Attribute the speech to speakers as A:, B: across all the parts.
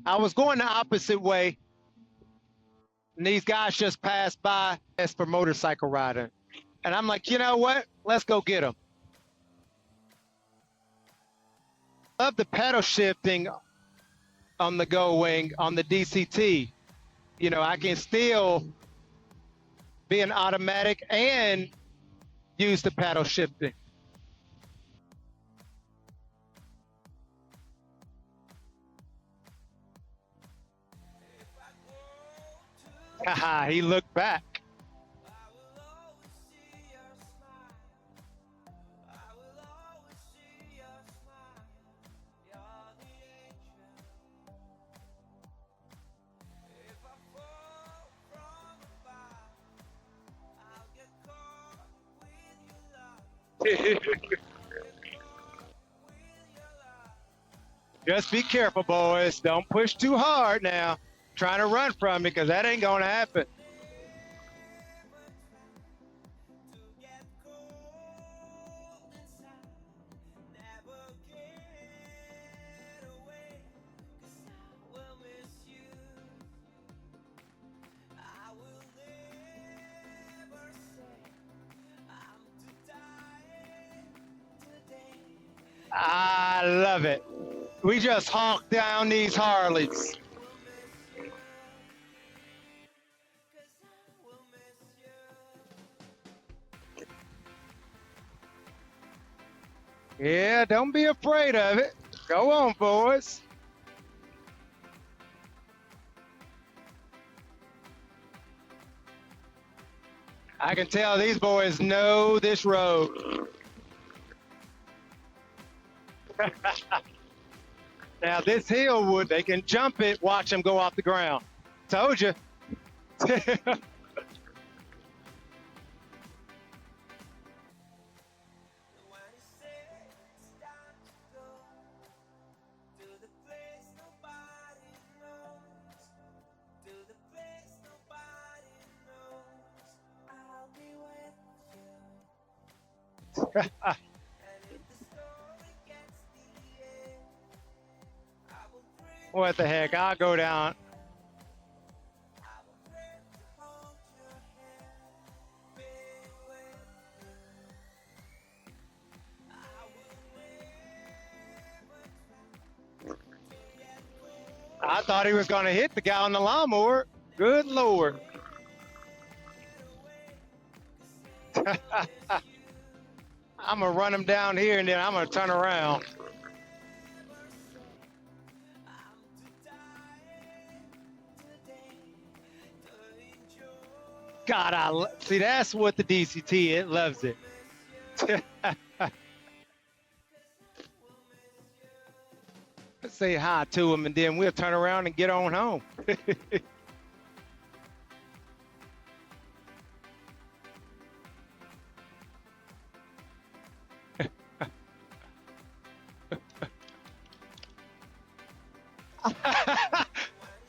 A: I was going the opposite way, and these guys just passed by as for motorcycle riding. And I'm like, you know what? Let's go get them. Love the pedal shifting on the Goldwing, on the DCT. You know, I can still be an automatic and use the pedal shifting. Haha, he looked back. Just be careful, boys. Don't push too hard now. Trying to run from me, because that ain't going to happen. I love it. We just honk down these Harleys. Yeah, don't be afraid of it. Go on, boys. I can tell these boys know this road. Now this hill wood, they can jump it, watch them go off the ground. Told you. What the heck? I'll go down. I thought he was going to hit the guy on the lawnmower. Good Lord. I'm going to run him down here, and then I'm going to turn around. God, see, that's what the DCT, it loves it. Let's say hi to him, and then we'll turn around and get on home.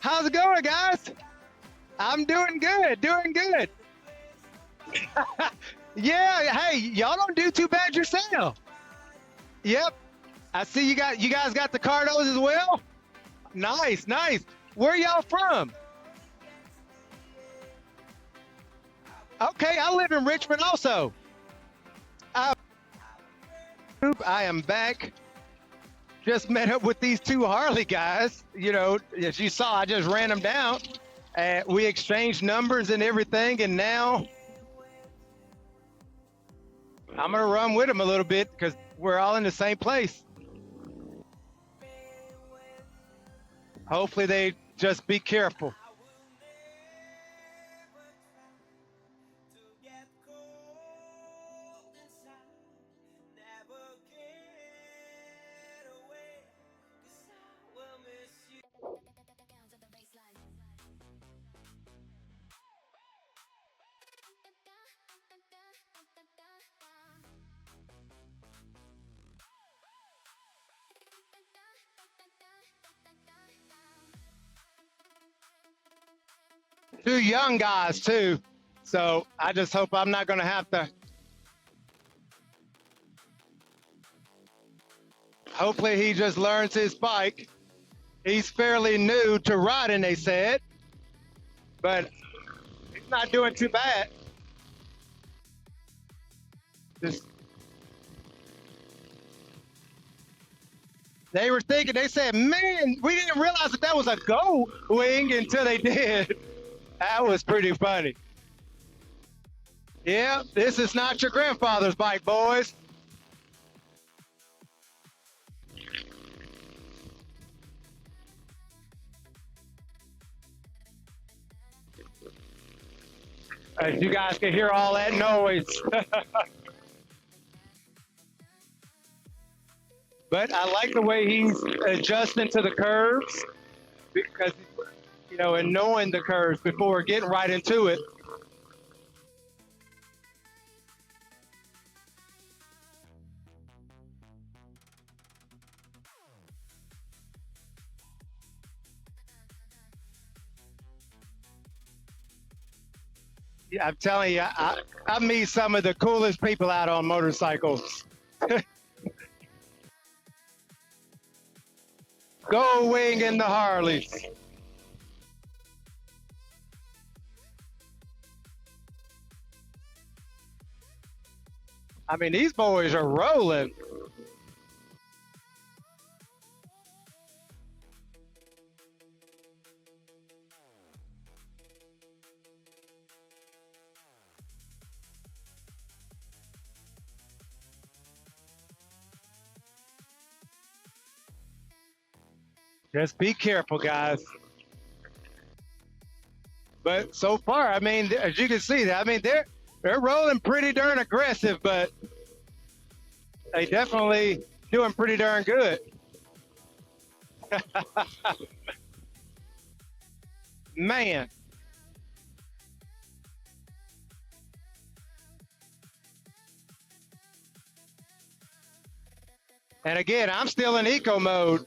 A: How's it going, guys? I'm doing good, doing good. Yeah, hey, y'all don't do too bad yourself. Yep, I see you guys got the Cardos as well. Nice, nice. Where y'all from? Okay, I live in Richmond also. I am back. Just met up with these two Harley guys. You know, as you saw, I just ran them down. We exchanged numbers and everything, and now I'm gonna run with them a little bit because we're all in the same place. Hopefully they just be careful. Two young guys too, so I just hope I'm not gonna have to. Hopefully he just learns his bike. He's fairly new to riding, they said, but he's not doing too bad. Just, they were thinking, they said, man, we didn't realize that that was a Goldwing until they did. That was pretty funny. Yeah, this is not your grandfather's bike, boys. As you guys can hear all that noise. But I like the way he's adjusting to the curves because, you know, and knowing the curves before getting right into it. Yeah, I'm telling you, I meet some of the coolest people out on motorcycles. Goldwing and the Harleys. I mean, these boys are rolling. Just be careful, guys. But so far, I mean, as you can see, I mean, they're rolling pretty darn aggressive, but they definitely doing pretty darn good. Man. And again, I'm still in eco mode.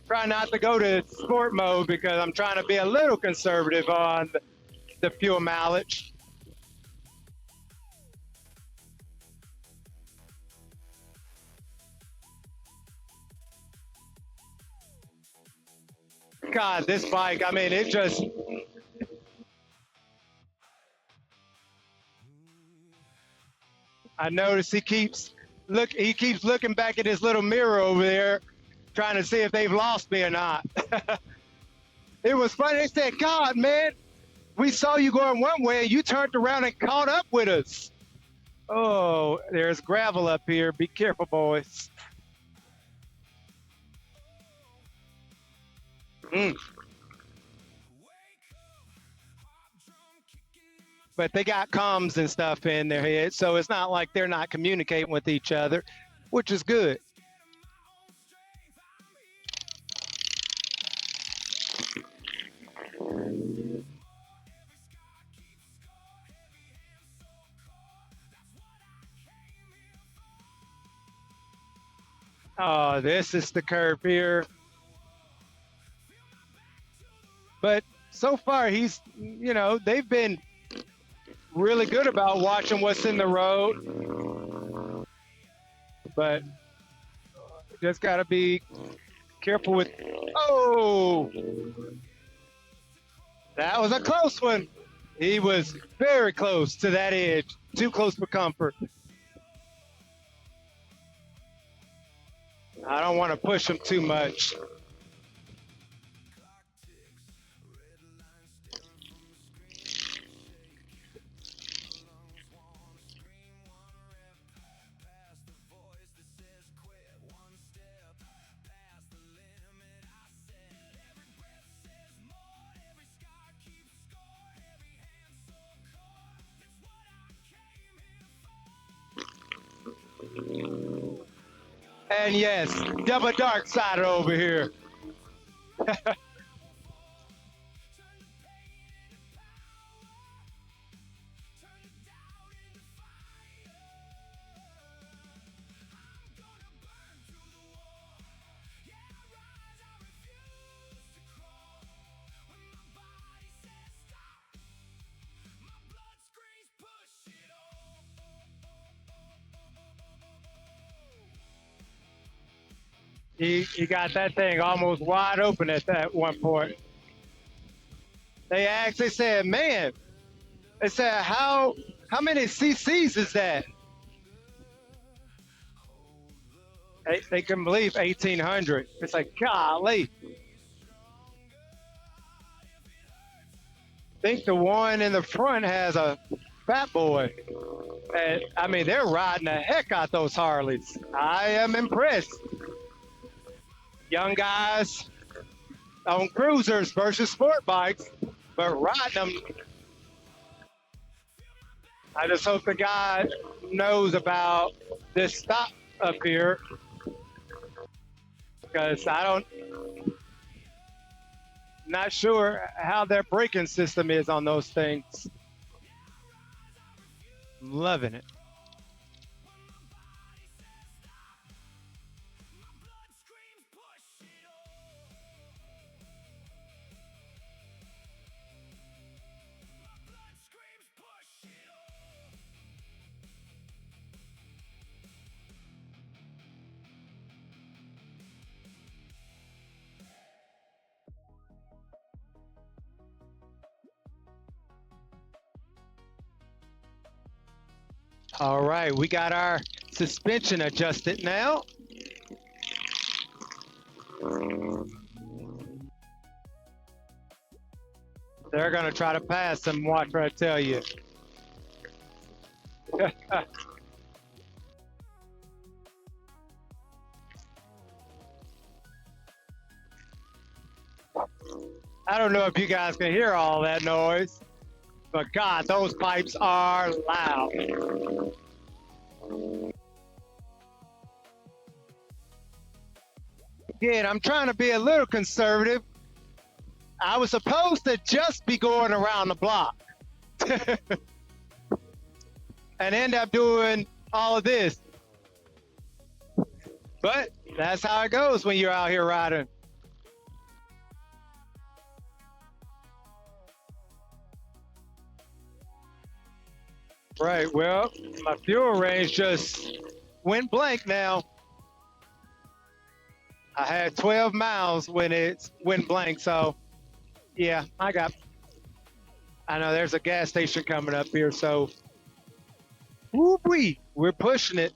A: Try not to go to sport mode because I'm trying to be a little conservative on the fuel mileage. God, this bike, I mean, it just, I notice he keeps looking back at his little mirror over there, trying to see if they've lost me or not. It was funny. They said, God, man, we saw you going one way and you turned around and caught up with us. Oh, there's gravel up here. Be careful, boys. Mm. But they got comms and stuff in their head, so it's not like they're not communicating with each other, which is good. Oh, this is the curve here. But so far, he's, you know, they've been really good about watching what's in the road. But just got to be careful with, oh, that was a close one. He was very close to that edge, too close for comfort. I don't want to push him too much. And yes, double dark side over here. He got that thing almost wide open at that one point. They asked, they said, man, they said, how many cc's is that? They couldn't believe 1,800. It's like, golly. I think the one in the front has a fat boy. And, I mean, they're riding the heck out those Harleys. I am impressed. Young guys on cruisers versus sport bikes, but riding them. I just hope the guy knows about this stop up here, because not sure how their braking system is on those things. Loving it. All right, we got our suspension adjusted now. They're gonna try to pass him, watch what I tell you. I don't know if you guys can hear all that noise, but God, those pipes are loud. Again, I'm trying to be a little conservative. I was supposed to just be going around the block and end up doing all of this. But that's how it goes when you're out here riding. Right, well, my fuel range just went blank now. I had 12 miles when it went blank, so yeah, I know there's a gas station coming up here, so whoop-wee, we're pushing it.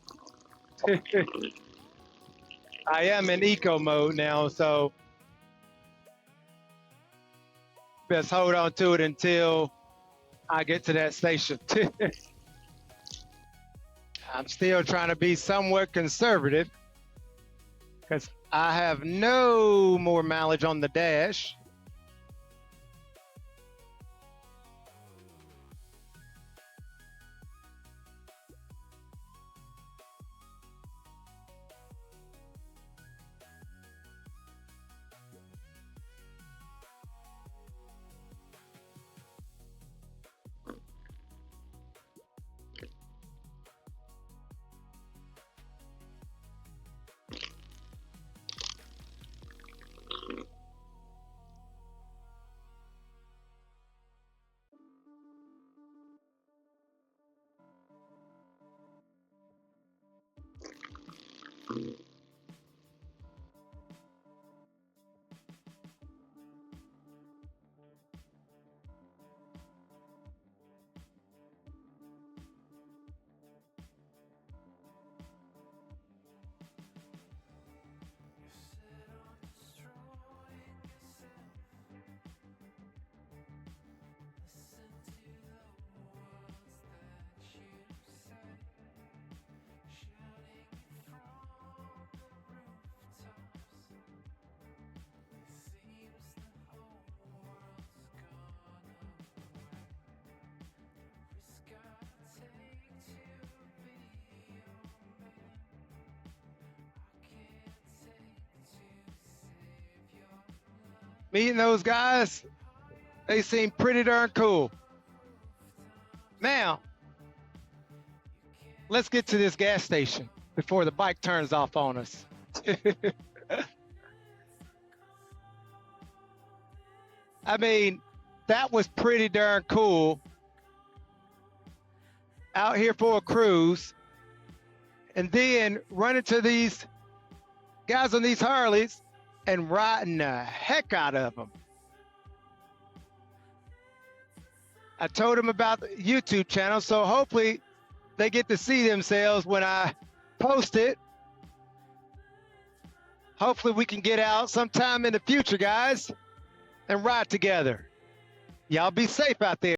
A: I am in eco mode now, so best hold on to it until I get to that station. I'm still trying to be somewhat conservative because I have no more mileage on the dash. Meeting those guys, they seem pretty darn cool. Now, let's get to this gas station before the bike turns off on us. I mean, that was pretty darn cool. Out here for a cruise, and then run into these guys on these Harleys and riding the heck out of them. I told them about the YouTube channel, so hopefully they get to see themselves when I post it. Hopefully we can get out sometime in the future, guys, and ride together. Y'all be safe out there.